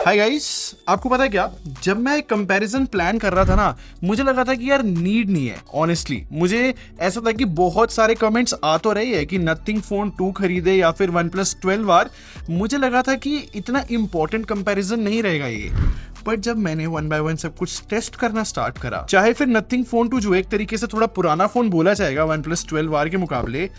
Hi guys, आपको पता है क्या, जब मैं कंपैरिजन प्लान कर रहा था ना, मुझे लगा था कि यार नीड नहीं है। ऑनेस्टली मुझे ऐसा था कि बहुत सारे कमेंट्स आ तो रहे हैं कि नथिंग फोन 2 खरीदे या फिर OnePlus 12R। मुझे लगा था कि इतना इंपॉर्टेंट कंपैरिजन नहीं रहेगा ये। बट जब मैंने 1 बाय 1 सब कुछ टेस्ट करना स्टार्ट करा, चाहे फिर नथिंग फोन 2 जो एक तरीके से थोड़ा पुराना फोन बोला जाएगा OnePlus 12R के मुकाबले,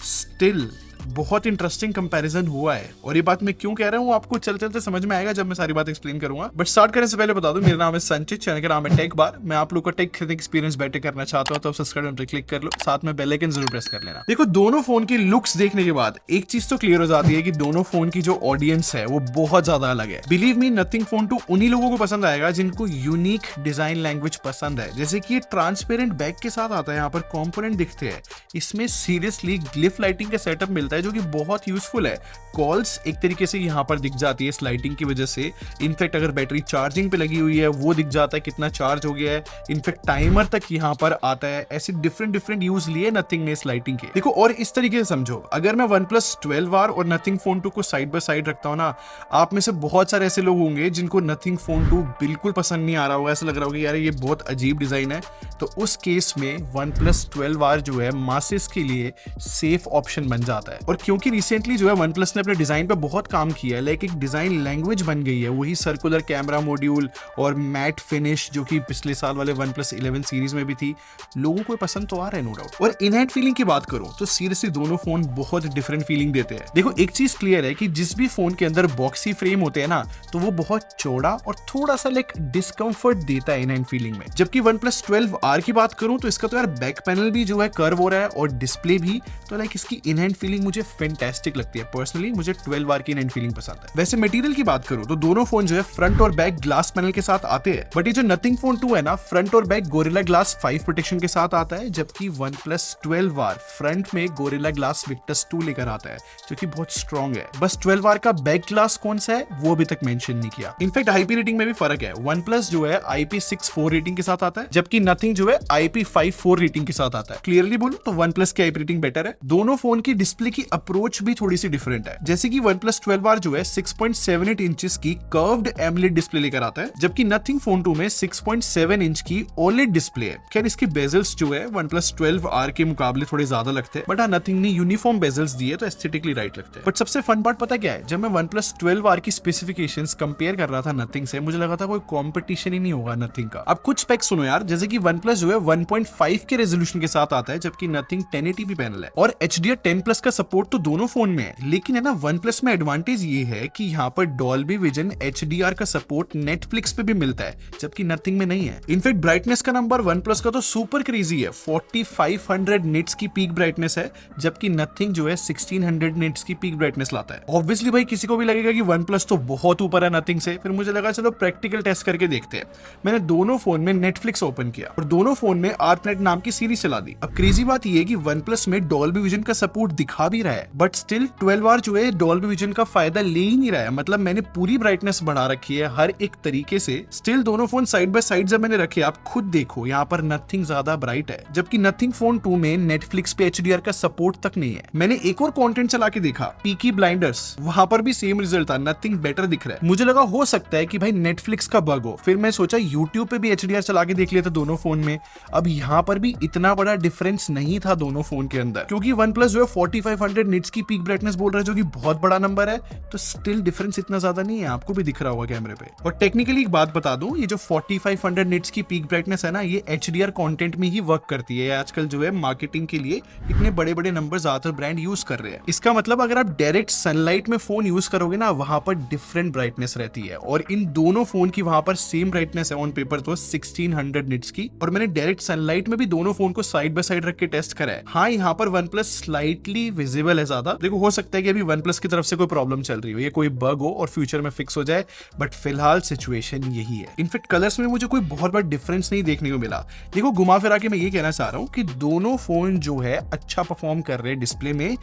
स्टिल बहुत इंटरेस्टिंग कंपैरिजन हुआ है। और ये बात मैं क्यों कह रहा हूँ आपको चलते चलते समझ में आएगा जब मैं सारी बात एक्सप्लेन करूंगा। बट स्टार्ट करने से पहले बता दूं, मेरा नाम है संचित, चैनल का नाम है टेक बार। मैं आप लोग का टेक खरीदने एक्सपीरियंस बेटर करना चाहता हूं तो सब्सक्राइब पर क्लिक कर लो, साथ में बेल आइकन जरूर प्रेस कर लेना। देखो, दोनों फोन की लुक्स देखने के बाद एक चीज तो क्लियर हो जाती है कि दोनों फोन की जो ऑडियंस है वो बहुत ज्यादा अलग है। बिलीव मी, नथिंग फोन 2 उन्हीं लोगों को पसंद आएगा जिनको यूनिक डिजाइन लैंग्वेज पसंद है। जैसे कि ये ट्रांसपेरेंट बैग के साथ आता है, यहाँ पर कॉम्पोनेंट दिखते हैं, इसमें सीरियसली ग्लिफ लाइटिंग का सेटअप मिलता है जो कि बहुत यूजफुल है। कॉल्स एक तरीके से यहाँ पर दिख जाती है इस लाइटिंग की वजह से। इनफैक्ट अगर बैटरी चार्जिंग पे लगी हुई है वो दिख जाता है कितना चार्ज हो गया है। इनफैक्ट टाइमर तक यहाँ पर आता है। ऐसे डिफरेंट यूज लिए नथिंग ने इस लाइटिंग के। देखो, और इस तरीके से समझो, अगर मैं OnePlus 12R और नथिंग फोन 2 को साइड बाय साइड रखता हूँ ना, आप में से बहुत सारे ऐसे लोग होंगे जिनको नथिंग फोन 2 बिल्कुल पसंद नहीं आ रहा होगा। ऐसा लग रहा होगा यार ये बहुत अजीब डिजाइन है। तो उस केस में OnePlus 12R जो है मासेस के लिए सेफ ऑप्शन बन जाता है। और क्योंकि रिसेंटली जो है OnePlus ने अपने डिजाइन पे बहुत काम किया है, लाइक एक डिजाइन लैंग्वेज बन गई है, वही सर्कुलर कैमरा मॉड्यूल और मैट फिनिश जो कि पिछले साल वाले OnePlus 11 सीरीज में भी थी। लोगों को पसंद तो आ रहा है, नो डाउट। और इन हैंड फीलिंग की बात करूं तो सीरियसली दोनों फोन बहुत डिफरेंट फीलिंग देते हैं। देखो, एक चीज क्लियर है कि जिस भी फोन के अंदर बॉक्सी फ्रेम होते हैं ना, तो वो बहुत चौड़ा और थोड़ा सा लाइक डिस्कंफर्ट देता है इन हैंड फीलिंग में। जबकि OnePlus 12R की बात करूं तो इसका तो यार बैक पैनल भी जो है कर्व हो रहा है और डिस्प्ले भी, तो लाइक इसकी इन हैंड फीलिंग मुझे फैंटास्टिक लगती है। पर्सनली मुझे 12R की इन हैंड फीलिंग पसंद है। वैसे मटेरियल की बात करूं तो दोनों फोन जो है फ्रंट और बैक ग्लास पैनल के साथ आते हैं। बट ये जो नथिंग फोन 2 है ना, फ्रंट और बैक गोरिल्ला ग्लास 5 प्रोटेक्शन के साथ आता है, जबकि OnePlus 12R फ्रंट में गोरिल्ला ग्लास विक्टस 2 लेकर आता है जो कि बहुत स्ट्रॉन्ग है। बस 12R का बैक ग्लास कौन सा है वो अभी तक मेंशन नहीं किया। इनफैक्ट आईपी रेटिंग में भी फर्क है। OnePlus जो है IP64 रेटिंग के साथ आता है, जबकि नथिंग जो है IP54 रेटिंग के साथ आता है। क्लियरली बोलूं तो OnePlus की आईपी रेटिंग बेटर है। दोनों फोन की डिस्प्ले की अप्रोच भी थोड़ी सी डिफरेंट है। जैसे कि OnePlus 12R जो है 6.78 इंचेस की कर्व्ड एमोलेड डिस्प्ले लेकर आता है, जबकि नथिंग फोन 2 में 6.7 इंच की OLED डिस्प्ले है। खैर, इसके बेजल्स जो है OnePlus 12R के मुकाबले थोड़े ज्यादा लगते हैं, बट नथिंग ने यूनिफॉर्म बेजल्स दिए तो एस्थेटिकली राइट लगते हैं। बट सबसे फन पार्ट पता क्या है, जब मैं OnePlus 12R की स्पेसिफिकेशंस कंपेयर कर रहा था नथिंग से, मुझे लगा था कोई कंपटीशन ही नहीं होगा नथिंग का। अब कुछ स्पेक्स सुनो यार, जैसे कि OnePlus जो है 1.5 के रेजोल्यूशन के साथ आता है, जबकि नथिंग 1080p पैनल है। और HDR10+ का सपोर्ट तो दोनों फोन में है, लेकिन है ना OnePlus में एडवांटेज ये है कि यहाँ पर डॉल्बी विजन HDR का सपोर्ट Netflix पे भी मिलता है, जबकि नथिंग में नहीं है। इनफैक्ट ब्राइटनेस का नंबर OnePlus का तो सुपर क्रेजी है, 4500 निट्स की पीक ब्राइटनेस है, जबकि नथिंग जो है 1600 निट्स की पीक ब्राइटनेस लाता है। ऑब्वियसली भाई किसी को भी लगेगा कि OnePlus तो बहुत ऊपर है नथिंग से। फिर मुझे लगा चलो प्रैक्टिकल टेस्ट करके देखते हैं। मैंने दोनों फोन में Netflix ओपन किया और दोनों फोन में ARPANET नाम की सीरीज चला दी। अब क्रेजी बात ये है कि OnePlus में डॉल्बी विजन का सपोर्ट दिखा भी रहा है, बट स्टिल 12R जो है डॉल्बी विजन का फायदा ले ही नहीं रहा है। मतलब मैंने पूरी ब्राइटनेस बढ़ा रखी है हर एक तरीके से, स्टिल दोनों फोन साइड बाय साइड जब मैंने रखे, आप खुद देखो यहाँ पर नथिंग ज्यादा ब्राइट है, जबकि नथिंग फोन 2 में Netflix पे HDR का सपोर्ट तक नहीं है। मैंने एक और कंटेंट चला के देखा, पीकी ब्लाइंडर्स, वहां पर भी सेम रिजल्ट था, नथिंग बेटर दिख रहा है। मुझे लगा हो सकता है कि भाई Netflix का बग हो। फिर मैं सोचा YouTube पे भी HDR चला के देख लिया था दोनों फोन में। अब यहाँ पर भी इतना बड़ा डिफरेंस नहीं था दोनों फोन के अंदर, क्योंकि OnePlus जो है 4500 निट्स की पीक ब्राइटनेस बोल रहा है, जो कि बहुत बड़ा नंबर है, तो स्टिल डिफरेंस इतना ज्यादा नहीं है, आपको भी दिख रहा होगा कैमरे पे। और टेक्निकली एक बात बता दूं, ये जो 4500 निट्स की पीक ब्राइटनेस है ना, ये HDR कंटेंट में ही वर्क करती है। आजकल जो है मार्केटिंग के लिए इतने बड़े बड़े नंबर ज्यादातर ब्रांड यूज कर रहे हैं। इसका मतलब अगर आप डायरेक्ट सनलाइट में फोन यूज करोगे ना, वहां पर डिफरेंट ब्राइटनेस रहती है। और इन दोनों फोन की वहां पर सेम ब्राइटनेस है ऑन पेपर तो 1600 निट्स की। और मैंने डायरेक्ट सनलाइट में भी दोनों फोन को साइड बाय साइड रख के टेस्ट करा है। हाँ, यहाँ पर OnePlus स्लाइटली विजिबल है ज्यादा। देखो, हो सकता है कि अभी OnePlus की तरफ से कोई प्रॉब्लम चल रही हो, ये कोई बग हो और फ्यूचर में फिक्स हो जाए, बट फिलहाल सिचुएशन यही है। इनफैक्ट कलर्स में मुझे कोई बहुत बड़ा डिफरेंस नहीं देखने को मिला। देखो, घुमा फिरा के मैं ये कहना चाह रहा हूँ कि दोनों फोन जो है अच्छा परफॉर्म कर रहे हैं डिस्प्ले में।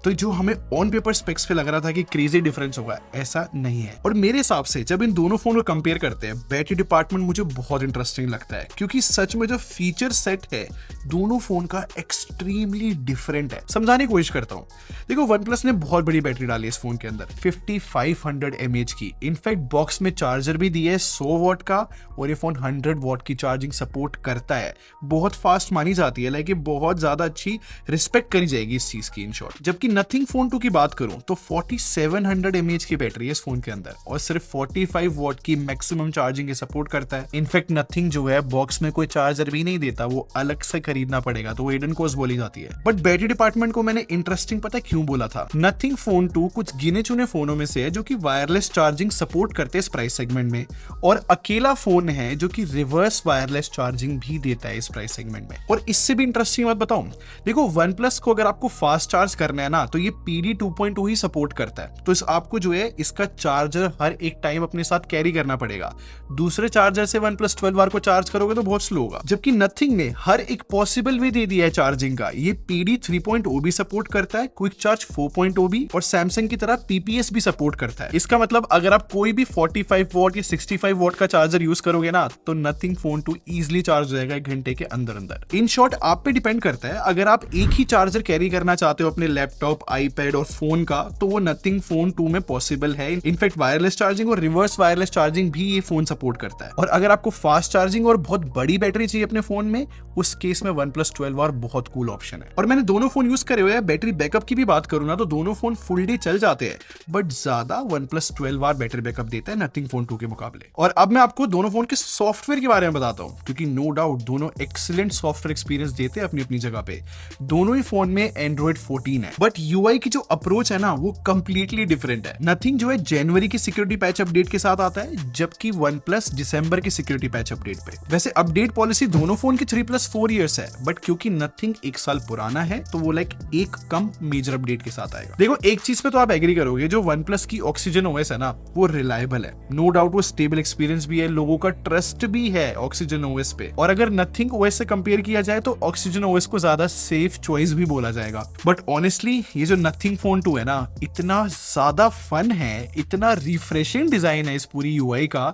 तो जो हमें ऑन पेपर स्पेक्स पे लग रहा था कि क्रेजी डिफरेंस होगा, ऐसा नहीं है। और मेरे हिसाब से जब इन दोनों फोन को कंपेयर करते हैं, बैटरी डिपार्टमेंट मुझे बहुत इंटरेस्टिंग लगता है, क्योंकि सच में जो फीचर सेट है दोनों फोन का एक्सट्रीमली डिफरेंट है। समझाने की कोशिश करता हूँ। हूँ। देखो वन प्लस ने बहुत बड़ी बैटरी डाली है इस फोन के अंदर, 5500 mAh की। इनफैक्ट बॉक्स में चार्जर भी दिया है 100 वॉट का, और ये फोन 100 वॉट की चार्जिंग सपोर्ट करता है। बहुत फास्ट मानी जाती है, लाइक बहुत ज्यादा अच्छी रिस्पेक्ट करी जाएगी इस चीज की इन शॉर्ट। जबकि नथिंग फोन 2 की बात करूं तो 4700 mAh की बैटरी है इस फोन के अंदर, और सिर्फ 45 वॉट की मैक्सिमम चार्जिंग सपोर्ट करता है। इनफैक्ट नथिंग जो है बॉक्स में कोई चार्जर भी नहीं देता, वो अलग से खरीदना पड़ेगा, तो वो हिडन कॉस्ट बोली जाती है। बट बैटरी डिपार्टमेंट को मैंने इंटरेस्टिंग पता क्यों बोला था। नथिंग फोन 2 कुछ गिने चुने फोनों में से है जो कि वायरलेस चार्जिंग सपोर्ट करते हैं इस प्राइस सेगमेंट में, और अकेला फोन है जो कि रिवर्स वायरलेस चार्जिंग भी देता है इस प्राइस सेगमेंट में। और इससे भी इंटरेस्टिंग बात बताऊं, देखो वन प्लस को अगर आपको फास्ट चार्ज करना है ना, तो ये PD 2.2 ही सपोर्ट करता है। तो आपको जो है इसका चार्जर हर एक टाइम अपने साथ कैरी करना पड़ेगा। दूसरे चार्जर से वन प्लस 12R को चार्ज करोगे तो बहुत स्लो होगा। जबकि नथिंग ने हर एक पॉसिबल वे दे दिया है चार्जिंग का। ये PD 3.0 भी सपोर्ट करता है, क्विक चार्ज 4.0 भी, और सैमसंग की तरह PPS भी सपोर्ट करता है। इसका मतलब अगर आप कोई भी 45 वॉट या 65 वॉट का चार्जर यूज करोगे ना, तो नथिंग फोन 2 इजिली चार्ज हो जाएगा 1 घंटे के अंदर अंदर। इन शॉर्ट आप पे डिपेंड करता है, अगर आप एक ही चार्जर कैरी करना चाहते हो अपने लैपटॉप, आईपैड और फोन का, तो वो नथिंग फोन 2 में पॉसिबल है। इनफैक्ट वायरलेस चार्जिंग और रिवर्स वायरलेस चार्जिंग भी ये फोन सपोर्ट करता है। और अगर आपको फास्ट चार्जिंग और बहुत बड़ी बैटरी चाहिए अपने फोन में, उस केस में वन प्लस 12R बहुत कूल ऑप्शन है। और मैंने दोनों फोन यूज करे हुए हैं। बैटरी बैकअप की भी बात करूं ना, तो दोनों फोन फुल डे चल जाते हैं, बट ज्यादा one plus 12R battery backup देता है नथिंग फोन 2 के मुकाबले। और अब मैं आपको दोनों फोन के सॉफ्टवेयर के बारे में बताता हूं, क्योंकि नो डाउट दोनों एक्सीलेंट सॉफ्टवेयर एक्सपीरियंस देते हैं अपनी अपनी जगह पे। दोनों ही फोन में एंड्रॉइड 14 है, बट यूआई की जो अप्रोच है ना, वो कंप्लीटली डिफरेंट है। नथिंग जो है जनवरी की सिक्योरिटी पैच अपडेट के साथ आता है, जबकि वन प्लस दिसंबर की सिक्योरिटी पैच अपडेट पे। वैसे अपडेट पॉलिसी दोनों फोन की 3+4 इयर्स है, बट क्योंकि नथिंग 1 साल पुराना है, तो वो लाइक एक कम मेजर अपडेट के साथ आएगा। देखो एक चीज पे तो आप एग्री करोगे, जो वन प्लस की ऑक्सीजन ओएस है ना, वो रिलायबल है। नो डाउट वो स्टेबल एक्सपीरियंस भी है, लोगों का ट्रस्ट भी है ऑक्सीजन ओएस पे। और अगर नथिंग ओएस से कंपेयर किया जाए तो ऑक्सीजन ओएस को ज्यादा सेफ चॉइस भी बोला जाएगा। बट ऑनेस्टली ये जो नथिंग फोन 2 है ना, इतना ज्यादा फन है, इतना रिफ्रेशिंग डिजाइन है इस पूरी यूआई का।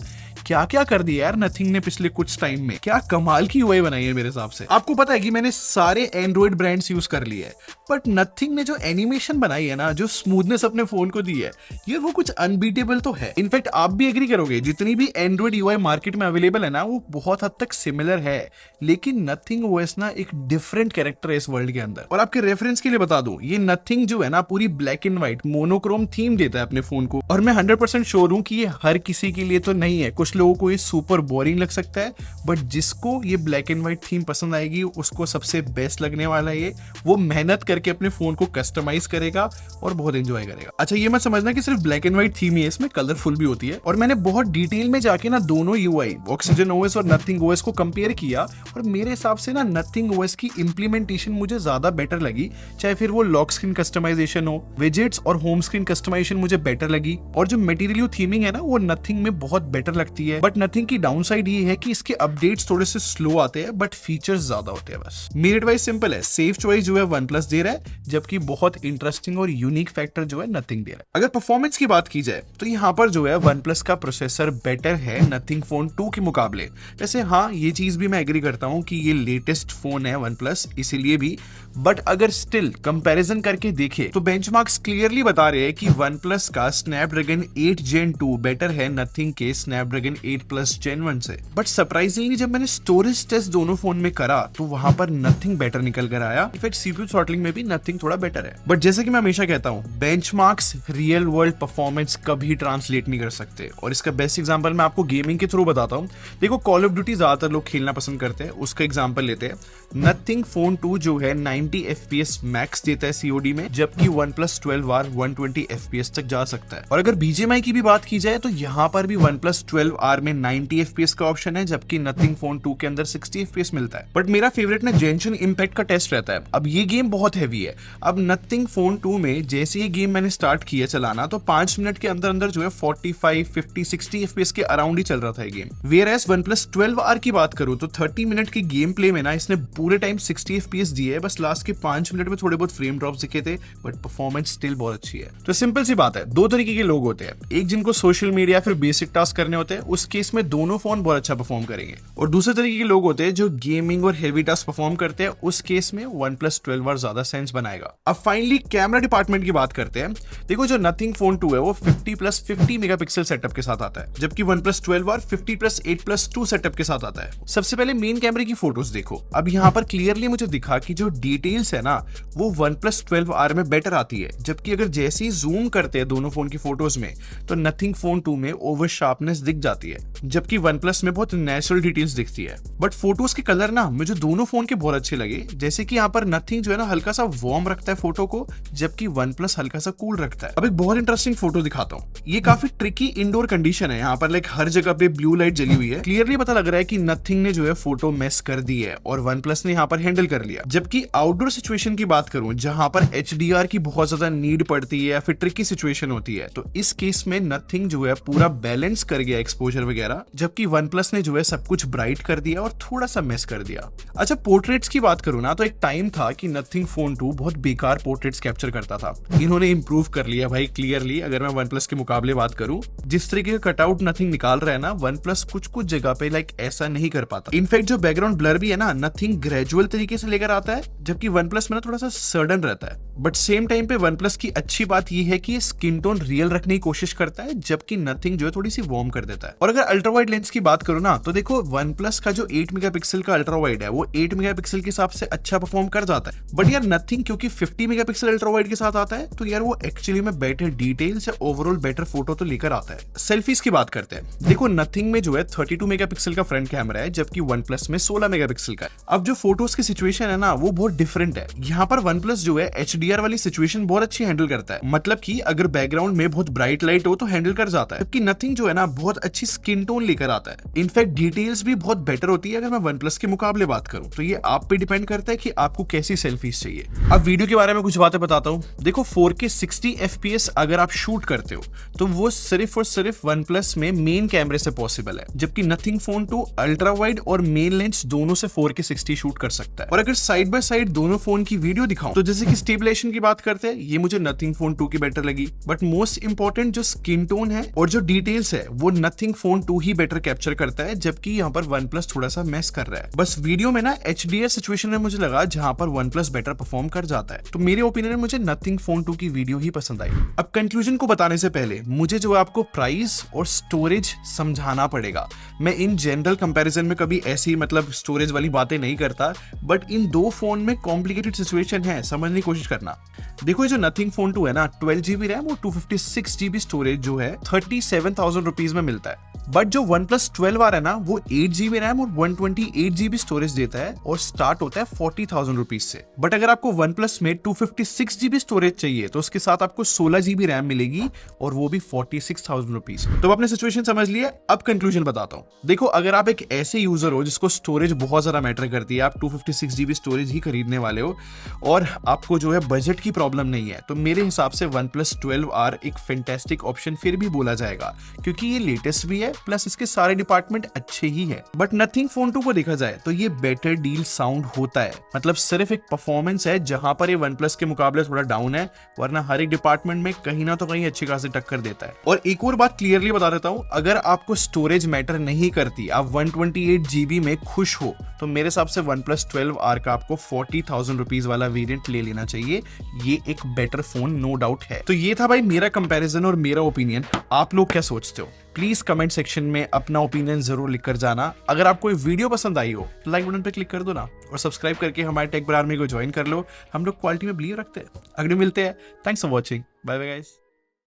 क्या क्या कर दिया यार नथिंग ने पिछले कुछ टाइम में, क्या कमाल की यूआई बनाई है मेरे हिसाब से। आपको पता है कि मैंने सारे एंड्रॉइड ब्रांड्स यूज कर लिए, बट नथिंग ने जो एनिमेशन बनाई है ना, जो स्मूथनेस अपने फोन को दी है, ये वो कुछ अनबीटेबल तो है। इनफैक्ट आप भी एग्री करोगे, जितनी भी एंड्रॉइड यूआई मार्केट में अवेलेबल है ना, वो बहुत हद तक सिमिलर है, लेकिन नथिंग ओएस ना एक डिफरेंट कैरेक्टर है इस वर्ल्ड के अंदर। और आपके रेफरेंस के लिए बता दूं, ये नथिंग जो है ना, पूरी black and white monochrome theme देता है अपने फोन को। और मैं 100% श्योर हूं कि ये हर किसी के लिए तो नहीं है। कुछ लोगों को ये सुपर बोरिंग लग सकता है, बट जिसको ये ब्लैक एंड व्हाइट थीम पसंद आएगी, उसको सबसे बेस्ट लगने वाला है ये। वो मेहनत करके अपने फोन को कस्टमाइज करेगा और बहुत एंजॉय करेगा। अच्छा ये मत समझना कि सिर्फ ब्लैक एंड व्हाइट थीम ही है, इसमें कलरफुल भी होती है। और मैंने बहुत डिटेल में जाके ना दोनों यूआई ऑक्सीजन ओएस और नथिंग ओएस को कंपेयर किया, और मेरे हिसाब से ना नथिंग ओएस की इंप्लीमेंटेशन मुझे ज्यादा बेटर लगी। चाहे फिर वो लॉक स्क्रीन कस्टमाइजेशन हो, विजेट्स और होम स्क्रीन कस्टमाइजेशन मुझे बेटर लगी, और जो मटेरियल थीमिंग है ना, वो नथिंग में बहुत बेटर लगती है। बट नथिंग की डाउनसाइड ये है कि इसके अपडेट्स थोड़े से स्लो आते हैं, बट फीचर्स ज्यादा होते हैं बस। मेरे एडवाइस सिंपल है, सेफ चॉइस जो है वन प्लस दे रहा है, जबकि बहुत इंटरेस्टिंग और यूनिक फैक्टर जो है नथिंग दे रहा है। अगर परफॉर्मेंस की बात की जाए तो यहाँ पर जो है वन प्लस का प्रोसेसर बेटर है नथिंग फोन 2 के मुकाबले। वैसे हाँ, ये चीज भी मैं एग्री करता हूँ कि ये लेटेस्ट फोन है वन प्लस, इसीलिए भी। बट अगर स्टिल कंपैरिजन करके देखे तो बेंचमार्क्स क्लियरली बता रहे हैं कि वन प्लस का स्नैपड्रैगन 8 Gen 2 बेटर है नथिंग के स्नैपड्रैगन 8 Plus Gen 1 से। बट सरप्राइजिंगली जब मैंने स्टोरेज टेस्ट दोनों फोन में करा, तो वहां पर नथिंग बेटर निकल कर आया। इनफैक्ट सीपीयू थ्रॉटलिंग में भी नथिंग थोड़ा बेटर है। बट जैसे कि मैं हमेशा कहता हूँ, बेंचमार्क्स रियल वर्ल्ड परफॉर्मेंस कभी ट्रांसलेट नहीं कर सकते। और इसका बेस्ट एग्जांपल मैं आपको गेमिंग के थ्रू बताता हूँ। देखो कॉल ऑफ ड्यूटी ज्यादातर लोग खेलना पसंद करते हैं, उसका एग्जांपल लेते हैं। नथिंग फोन 2 जो है 90 FPS मैक्स देता है COD में, जबकि OnePlus 12R 120 FPS तक जा सकता है। और अगर BGMI की भी बात की जाए तो यहाँ पर भी OnePlus 12R में 90 FPS का ऑप्शन है, जबकि नथिंग फोन 2 के अंदर 60 FPS मिलता है। बट मेरा फेवरेट ना जेंशन इम्पैक्ट का टेस्ट रहता है। अब ये गेम बहुत हैवी है। अब नथिंग फोन 2 में जैसे ये गेम मैंने स्टार्ट किया चलाना, तो 5 मिनट के अंदर अंदर जो है 45, 50, 60 FPS के अराउंड ही चल रहा था ये game. Where as OnePlus 12R की बात करूं तो 30 मिनट के गेम प्ले में ना इसने पूरे टाइम 60 FPS दिए है, बस लास्ट के 5 मिनट में थोड़े बहुत फ्रेम ड्रॉप्स दिखे थे, बट परफॉर्मेंस स्टिल बहुत अच्छी है। तो सिंपल सी बात है, दो तरीके के लोग होते हैं, एक जिनको सोशल मीडिया फिर बेसिक टास्क करने होते हैं, उस केस में दोनों फोन बहुत अच्छा परफॉर्म करेंगे। और दूसरे तरीके के लोग होते हैं जो गेमिंग और हेवी टास्क परफॉर्म करते हैं, उस केस में OnePlus 12R ज्यादा सेंस बनाएगा। अब फाइनली कैमरा डिपार्टमेंट की बात करते हैं। देखो जो Nothing Phone 2 है वो 50+50 मेगापिक्सल सेटअप के साथ आता है, जबकि OnePlus 12R 50+8+2 सेटअप के साथ आता है। सबसे पहले मेन कैमरे की फोटोज देखो। अब यहाँ पर क्लियरली मुझे दिखा कि जो डिटेल्स है ना वो OnePlus 12R में बेटर आती है, जबकि अगर जैसे ही जूम करते हैं दोनों फोन की फोटोज में तो Nothing Phone 2 में ओवर शार्पनेस दिख जाती है, जबकि OnePlus में बहुत नेचुरल डिटेल्स दिखती है। बट फोटोज के कलर ना मुझे दोनों फोन के बहुत अच्छे लगे। जैसे कि यहाँ पर Nothing जो है ना हल्का सा वार्म रखता है फोटो को, जबकि OnePlus हल्का सा कूल रखता है। अब एक बहुत इंटरेस्टिंग फोटो दिखाता हूँ। ये काफी ट्रिकी इंडोर कंडीशन है, यहाँ पर लाइक हर जगह पे ब्लू लाइट जली हुई है। क्लियरली पता लग रहा है कि Nothing ने जो है फोटो मेस कर दी है और OnePlus ने यहाँ पर हैंडल कर लिया। जबकि आउटडोर सिचुएशन की बात करूं जहां पर HDR की बहुत ज्यादा नीड पड़ती है या फिर ट्रिकी सिचुएशन होती है, तो इस केस में Nothing जो है पूरा बैलेंस कर गया एक्सपोजर वगैरह, जबकि OnePlus ने जो है सब कुछ ब्राइट कर दिया और थोड़ा सा मेस कर दिया। अच्छा पोर्ट्रेट्स की बात करूं ना तो एक टाइम था कि Nothing Phone 2 बहुत बेकार पोर्ट्रेट्स कैप्चर करता था। इन्होंने इंप्रूव कर लिया भाई क्लियरली। अगर मैं OnePlus के मुकाबले बात करूं, जिस तरीके का कटआउट Nothing निकाल रहा है ना, OnePlus कुछ कुछ जगह पे लाइक ऐसा नहीं कर पाता। इनफैक्ट जो बैकग्राउंड ब्लर भी है ना Nothing ग्रेजुअल तरीके से लेकर आता है, जबकि OnePlus में ना थोड़ा सा सडन रहता है। बट सेम टाइम पे OnePlus की अच्छी बात ये है कि ये स्किन टोन रियल रखने की कोशिश करता है, जबकि Nothing जो है थोड़ी सी वार्म कर देता है। और अगर अल्ट्रा वाइड लेंस की बात करूं ना तो देखो OnePlus का जो 8 मेगापिक्सल का अल्ट्रा वाइड है वो 8 मेगापिक्सल के हिसाब से अच्छा परफॉर्म कर जाता है। बट यार Nothing क्योंकि 50 मेगापिक्सल अल्ट्रा वाइड के साथ आता है, तो यार वो एक्चुअली में बेटर डिटेल्स या ओवरऑल बेटर फोटो तो लेकर आता है। सेल्फीज की बात करते हैं। देखो Nothing में जो है 32 मेगापिक्सल का फ्रंट कैमरा है, जबकि OnePlus में 16 मेगापिक्सल का है। अब जो फोटोज की सिचुएशन है ना वो बहुत डिफरेंट है। यहाँ पर OnePlus जो है HDR वाली सिचुएशन बहुत अच्छी हैंडल करता है, मतलब कि अगर बैकग्राउंड में बहुत ब्राइट लाइट हो तो हैंडल कर जाता है, जबकि Nothing जो है ना बहुत अच्छी स्किन टोन लेकर आता है। इनफैक्ट डिटेल्स भी बहुत बेटर होती है अगर मैं OnePlus के मुकाबले बात करूं। तो ये आप पे डिपेंड करता है कि आपको कैसी सेल्फीज चाहिए। अब वीडियो के बारे में कुछ बातें बताता हूं। देखो 4K 60 FPS अगर आप शूट करते हो तो वो सिर्फ और सिर्फ OnePlus में मेन कैमरे से पॉसिबल है, जबकि Nothing Phone 2 अल्ट्रा वाइड और मेन लेंस दोनों से 4K 60 शूट कर सकता है। और अगर साइड बाय साइड दोनों फोन की वीडियो दिखाऊं तो जैसे कि स्टेबलाइजेशन की बात करते हैं, ये मुझे Nothing Phone 2 की बेटर लगी। बट मोस्ट इंपॉर्टेंट जो स्किन टोन है और जो डिटेल्स है वो Nothing Phone 2 ही बेटर कैप्चर करता है, जबकि यहाँ पर OnePlus थोड़ा सा मेस कर रहा है। बस वीडियो में ना HDR सिचुएशन में मुझे लगा जहां पर OnePlus बेटर परफॉर्म कर जाता है। तो मेरे ओपिनियन में मुझे Nothing Phone 2 की वीडियो ही पसंद आई। अब कंक्लूजन को बताने से पहले मुझे जो आपको प्राइस और स्टोरेज समझाना पड़ेगा। मैं इन जनरल कंपैरिजन में कभी ऐसी मतलब स्टोरेज वाली बातें नहीं करता, बट इन दो फोन में कॉम्प्लिकेटेड सिचुएशन है, समझने की कोशिश करना। देखो जो Nothing Phone 2 है ना 12GB रैम और 256GB स्टोरेज जो है 37,000 रुपीज में मिलता है। बट जो OnePlus 12R है ना वो 8GB रैम और 128GB स्टोरेज देता है और स्टार्ट होता है 40,000 रुपीज से। बट अगर आपको OnePlus में 256GB स्टोरेज चाहिए तो उसके साथ आपको 16GB रैम मिलेगी और वो भी 46,000 रुपीज। तो आपने सिचुएशन समझ लिया। अब कंक्लूजन बताता हूँ। देखो अगर आप एक ऐसे यूजर हो जिसको स्टोरेज बहुत ज्यादा मैटर करती है, आप 256GB स्टोरेज ही खरीदने वाले हो और आपको जो है बजट की प्रॉब्लम नहीं है, तो मेरे हिसाब से OnePlus 12R एक फैंटास्टिक ऑप्शन फिर भी बोला जाएगा, क्योंकि ये लेटेस्ट भी है प्लस इसके सारे डिपार्टमेंट अच्छे ही है। बट Nothing Phone 2 को देखा जाए तो ये बेटर डील साउंड होता है, मतलब सिर्फ एक परफॉर्मेंस है जहां पर ये OnePlus के मुकाबले थोड़ा डाउन है, वरना हर एक डिपार्टमेंट में कहीं ना तो कहीं अच्छी खासी टक्कर देता है। और एक और बात क्लियरली बता देता हूं, अगर आपको स्टोरेज मैटर नहीं करती, आप 128GB में खुश हो, तो मेरे हिसाब से OnePlus 12R का आपको 40,000 रुपीज वाला वेरिएंट ले लेना चाहिए। ये एक बेटर फोन नो डाउट है। तो ये था भाई मेरा कंपैरिजन और मेरा ओपिनियन। आप लोग क्या सोचते हो? प्लीज कमेंट सेक्शन में अपना ओपिनियन जरूर लिखकर जाना। अगर आपको ये वीडियो पसंद आई हो तो लाइक बटन पे क्लिक कर दो ना, और सब्सक्राइब करके हमारे टेक ब्रो आर्मी को ज्वाइन कर लो। हम लोग क्वालिटी में बिलीव रखते हैं। अगले मिलते हैं। Thanks for watching. Bye bye guys.